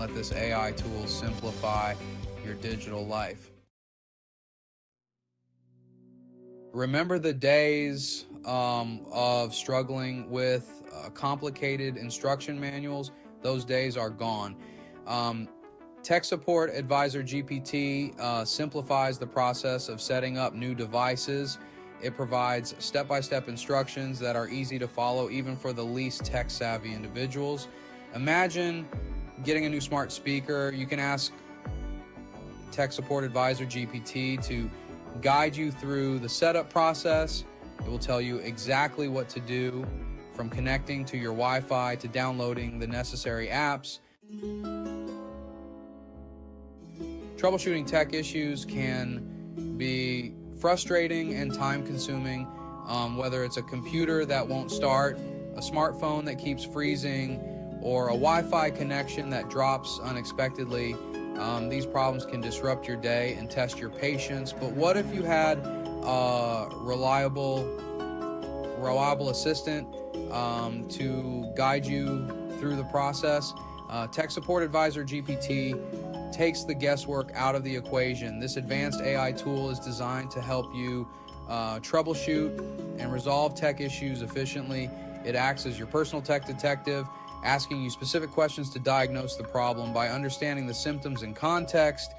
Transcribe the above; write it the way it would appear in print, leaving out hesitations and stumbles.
let this AI tool simplify your digital life. Remember the days of struggling with complicated instruction manuals? Those days are gone. Tech Support Advisor GPT simplifies the process of setting up new devices. It provides step-by-step instructions that are easy to follow even for the least tech-savvy individuals. Imagine getting a new smart speaker. You can ask Tech Support Advisor GPT to guide you through the setup process. It will tell you exactly what to do, from connecting to your Wi-Fi to downloading the necessary apps. Troubleshooting tech issues can be frustrating and time-consuming, whether it's a computer that won't start, a smartphone that keeps freezing, or a Wi-Fi connection that drops unexpectedly. These problems can disrupt your day and test your patience. But what if you had a reliable assistant to guide you through the process? Tech Support Advisor GPT takes the guesswork out of the equation. This advanced AI tool is designed to help you troubleshoot and resolve tech issues efficiently. It acts as your personal tech detective, asking you specific questions to diagnose the problem. By understanding the symptoms and context,